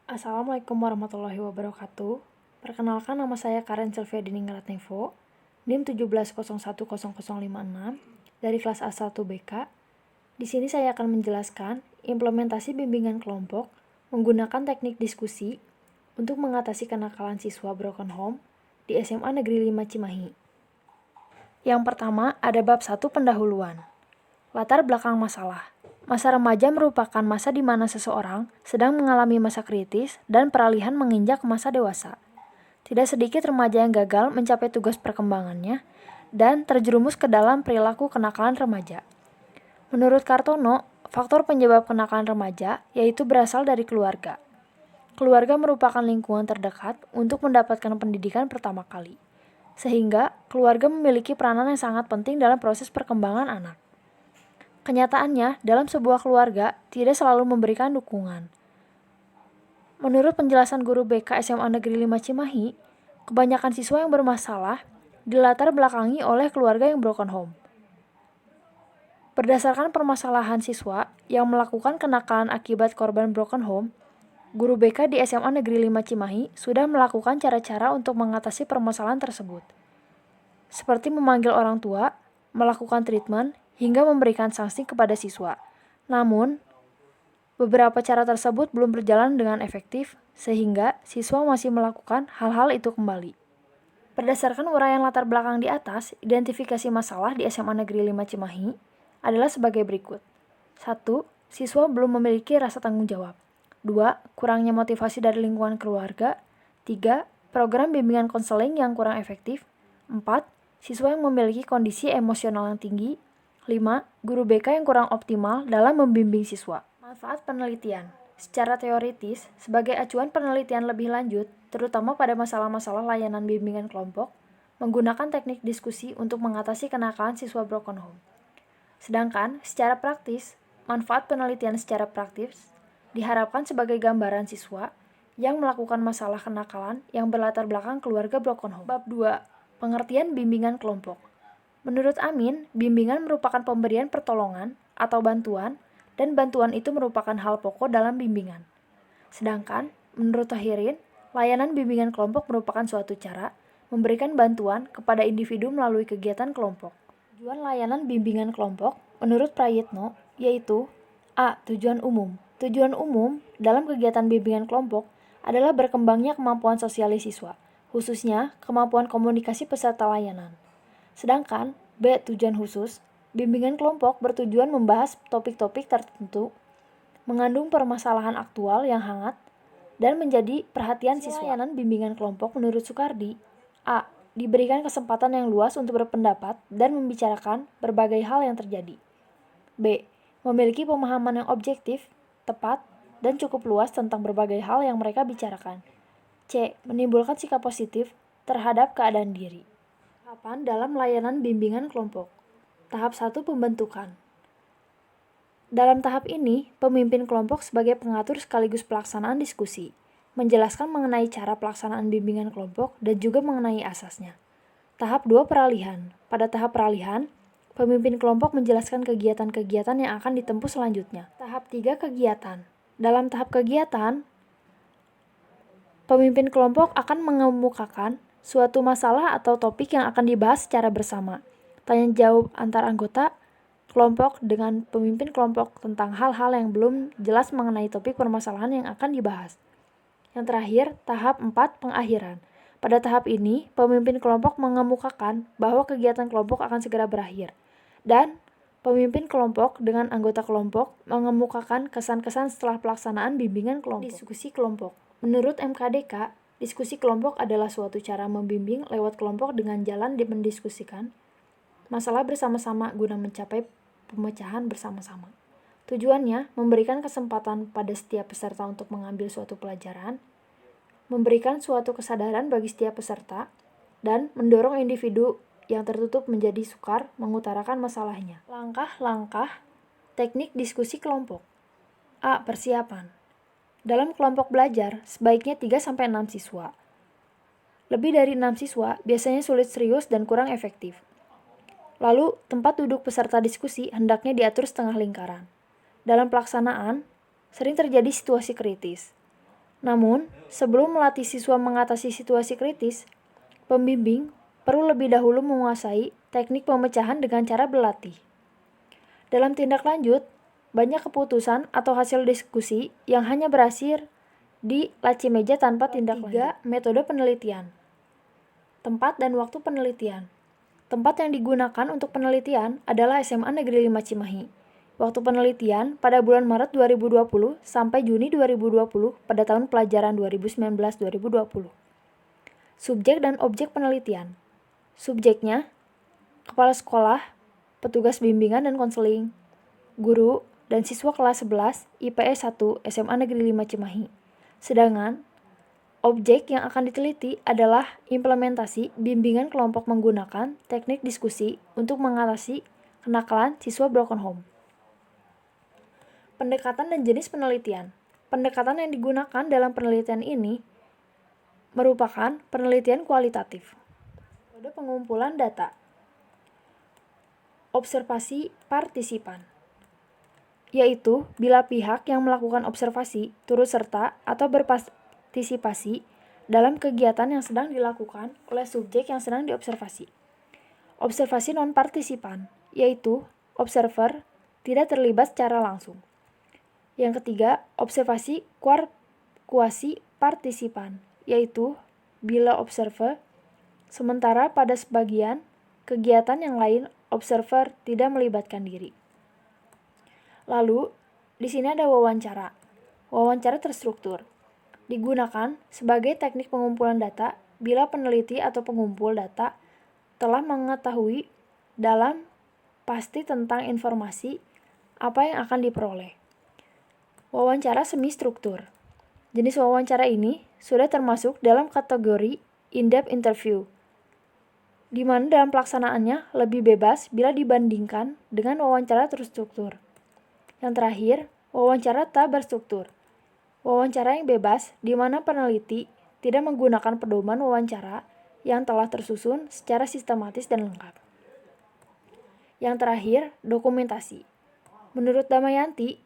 Assalamualaikum warahmatullahi wabarakatuh. Perkenalkan, nama saya Karen Sylvia Diningrat Nevo, NIM 17010056 dari kelas A1 BK. Di sini saya akan menjelaskan implementasi bimbingan kelompok menggunakan teknik diskusi untuk mengatasi kenakalan siswa broken home di SMA Negeri 5 Cimahi. Yang pertama, ada bab 1 pendahuluan. Latar belakang masalah. Masa remaja merupakan masa di mana seseorang sedang mengalami masa kritis dan peralihan menginjak masa dewasa. Tidak sedikit remaja yang gagal mencapai tugas perkembangannya dan terjerumus ke dalam perilaku kenakalan remaja. Menurut Kartono, faktor penyebab kenakalan remaja yaitu berasal dari keluarga. Keluarga merupakan lingkungan terdekat untuk mendapatkan pendidikan pertama kali, sehingga keluarga memiliki peranan yang sangat penting dalam proses perkembangan anak. Kenyataannya, dalam sebuah keluarga tidak selalu memberikan dukungan. Menurut penjelasan guru BK SMA Negeri 5 Cimahi, kebanyakan siswa yang bermasalah dilatar belakangi oleh keluarga yang broken home. Berdasarkan permasalahan siswa yang melakukan kenakalan akibat korban broken home, guru BK di SMA Negeri 5 Cimahi sudah melakukan cara-cara untuk mengatasi permasalahan tersebut, seperti memanggil orang tua, melakukan treatment, hingga memberikan sanksi kepada siswa. Namun, beberapa cara tersebut belum berjalan dengan efektif, sehingga siswa masih melakukan hal-hal itu kembali. Berdasarkan uraian latar belakang di atas, identifikasi masalah di SMA Negeri 5 Cimahi adalah sebagai berikut. 1. Siswa belum memiliki rasa tanggung jawab. 2. Kurangnya motivasi dari lingkungan keluarga. 3. Program bimbingan konseling yang kurang efektif. 4. Siswa yang memiliki kondisi emosional yang tinggi. 5. Guru BK yang kurang optimal dalam membimbing siswa. Manfaat penelitian. Secara teoritis, sebagai acuan penelitian lebih lanjut, terutama pada masalah-masalah layanan bimbingan kelompok, menggunakan teknik diskusi untuk mengatasi kenakalan siswa broken home. Sedangkan, secara praktis, manfaat penelitian secara praktis diharapkan sebagai gambaran siswa yang melakukan masalah kenakalan yang berlatar belakang keluarga broken home. Bab 2. Pengertian bimbingan kelompok. Menurut Amin, bimbingan merupakan pemberian pertolongan atau bantuan, dan bantuan itu merupakan hal pokok dalam bimbingan. Sedangkan, menurut Tahirin, layanan bimbingan kelompok merupakan suatu cara memberikan bantuan kepada individu melalui kegiatan kelompok. Tujuan layanan bimbingan kelompok, menurut Prayitno, yaitu A. Tujuan umum. Tujuan umum dalam kegiatan bimbingan kelompok adalah berkembangnya kemampuan sosialis siswa, khususnya kemampuan komunikasi peserta layanan. Sedangkan B. Tujuan khusus, bimbingan kelompok bertujuan membahas topik-topik tertentu, mengandung permasalahan aktual yang hangat, dan menjadi perhatian siswa. Layanan bimbingan kelompok menurut Soekardi, A. Diberikan kesempatan yang luas untuk berpendapat dan membicarakan berbagai hal yang terjadi. B. Memiliki pemahaman yang objektif, tepat, dan cukup luas tentang berbagai hal yang mereka bicarakan. C. Menimbulkan sikap positif terhadap keadaan diri. Tahapan dalam layanan bimbingan kelompok. Tahap 1. Pembentukan. Dalam tahap ini, pemimpin kelompok sebagai pengatur sekaligus pelaksanaan diskusi, menjelaskan mengenai cara pelaksanaan bimbingan kelompok dan juga mengenai asasnya. Tahap 2. Peralihan. Pada tahap peralihan, pemimpin kelompok menjelaskan kegiatan-kegiatan yang akan ditempuh selanjutnya. Tahap 3. Kegiatan. Dalam tahap kegiatan, pemimpin kelompok akan mengemukakan suatu masalah atau topik yang akan dibahas secara bersama. Tanya jawab antar anggota kelompok dengan pemimpin kelompok tentang hal-hal yang belum jelas mengenai topik permasalahan yang akan dibahas. Yang terakhir, tahap 4. Pengakhiran. Pada tahap ini, pemimpin kelompok mengemukakan bahwa kegiatan kelompok akan segera berakhir. Dan pemimpin kelompok dengan anggota kelompok mengemukakan kesan-kesan setelah pelaksanaan bimbingan kelompok. Diskusi kelompok. Menurut MKDK, diskusi kelompok adalah suatu cara membimbing lewat kelompok dengan jalan mendiskusikan masalah bersama-sama guna mencapai pemecahan bersama-sama. Tujuannya, memberikan kesempatan pada setiap peserta untuk mengambil suatu pelajaran, memberikan suatu kesadaran bagi setiap peserta, dan mendorong individu yang tertutup menjadi sukar mengutarakan masalahnya. Langkah-langkah teknik diskusi kelompok. A. Persiapan. Dalam kelompok belajar, sebaiknya 3-6 siswa. Lebih dari 6 siswa biasanya sulit serius dan kurang efektif. Lalu, tempat duduk peserta diskusi hendaknya diatur setengah lingkaran. Dalam pelaksanaan, sering terjadi situasi kritis. Namun, sebelum melatih siswa mengatasi situasi kritis, pembimbing perlu lebih dahulu menguasai teknik pemecahan dengan cara berlatih. Dalam tindak lanjut, banyak keputusan atau hasil diskusi yang hanya berhasil di laci meja tanpa tindak lanjut. 3. Metode penelitian. Tempat dan waktu penelitian. Tempat yang digunakan untuk penelitian adalah SMA Negeri 5 Cimahi. Waktu penelitian pada bulan Maret 2020 sampai Juni 2020 pada tahun pelajaran 2019-2020. Subjek dan objek penelitian. Subjeknya, kepala sekolah, petugas bimbingan dan konseling, guru, dan siswa kelas 11 IPS 1 SMA Negeri 5 Cimahi. Sedangkan objek yang akan diteliti adalah implementasi bimbingan kelompok menggunakan teknik diskusi untuk mengatasi kenakalan siswa broken home. Pendekatan dan jenis penelitian. Pendekatan yang digunakan dalam penelitian ini merupakan penelitian kualitatif. Metode pengumpulan data. Observasi partisipan, yaitu bila pihak yang melakukan observasi turut serta atau berpartisipasi dalam kegiatan yang sedang dilakukan oleh subjek yang sedang diobservasi. Observasi non-partisipan, yaitu observer tidak terlibat secara langsung. Yang ketiga, observasi kuasi partisipan, yaitu bila observer sementara pada sebagian kegiatan yang lain observer tidak melibatkan diri. Lalu, di sini ada wawancara. Wawancara terstruktur digunakan sebagai teknik pengumpulan data bila peneliti atau pengumpul data telah mengetahui dalam pasti tentang informasi apa yang akan diperoleh. Wawancara semi struktur. Jenis wawancara ini sudah termasuk dalam kategori in-depth interview, di mana dalam pelaksanaannya lebih bebas bila dibandingkan dengan wawancara terstruktur. Yang terakhir, wawancara tak berstruktur. Wawancara yang bebas, di mana peneliti tidak menggunakan pedoman wawancara yang telah tersusun secara sistematis dan lengkap. Yang terakhir, dokumentasi. Menurut Damayanti,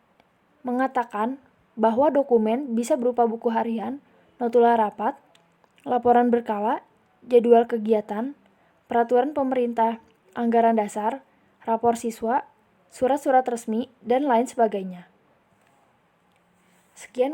mengatakan bahwa dokumen bisa berupa buku harian, notula rapat, laporan berkala, jadwal kegiatan, peraturan pemerintah, anggaran dasar, rapor siswa, surat-surat resmi, dan lain sebagainya. Sekian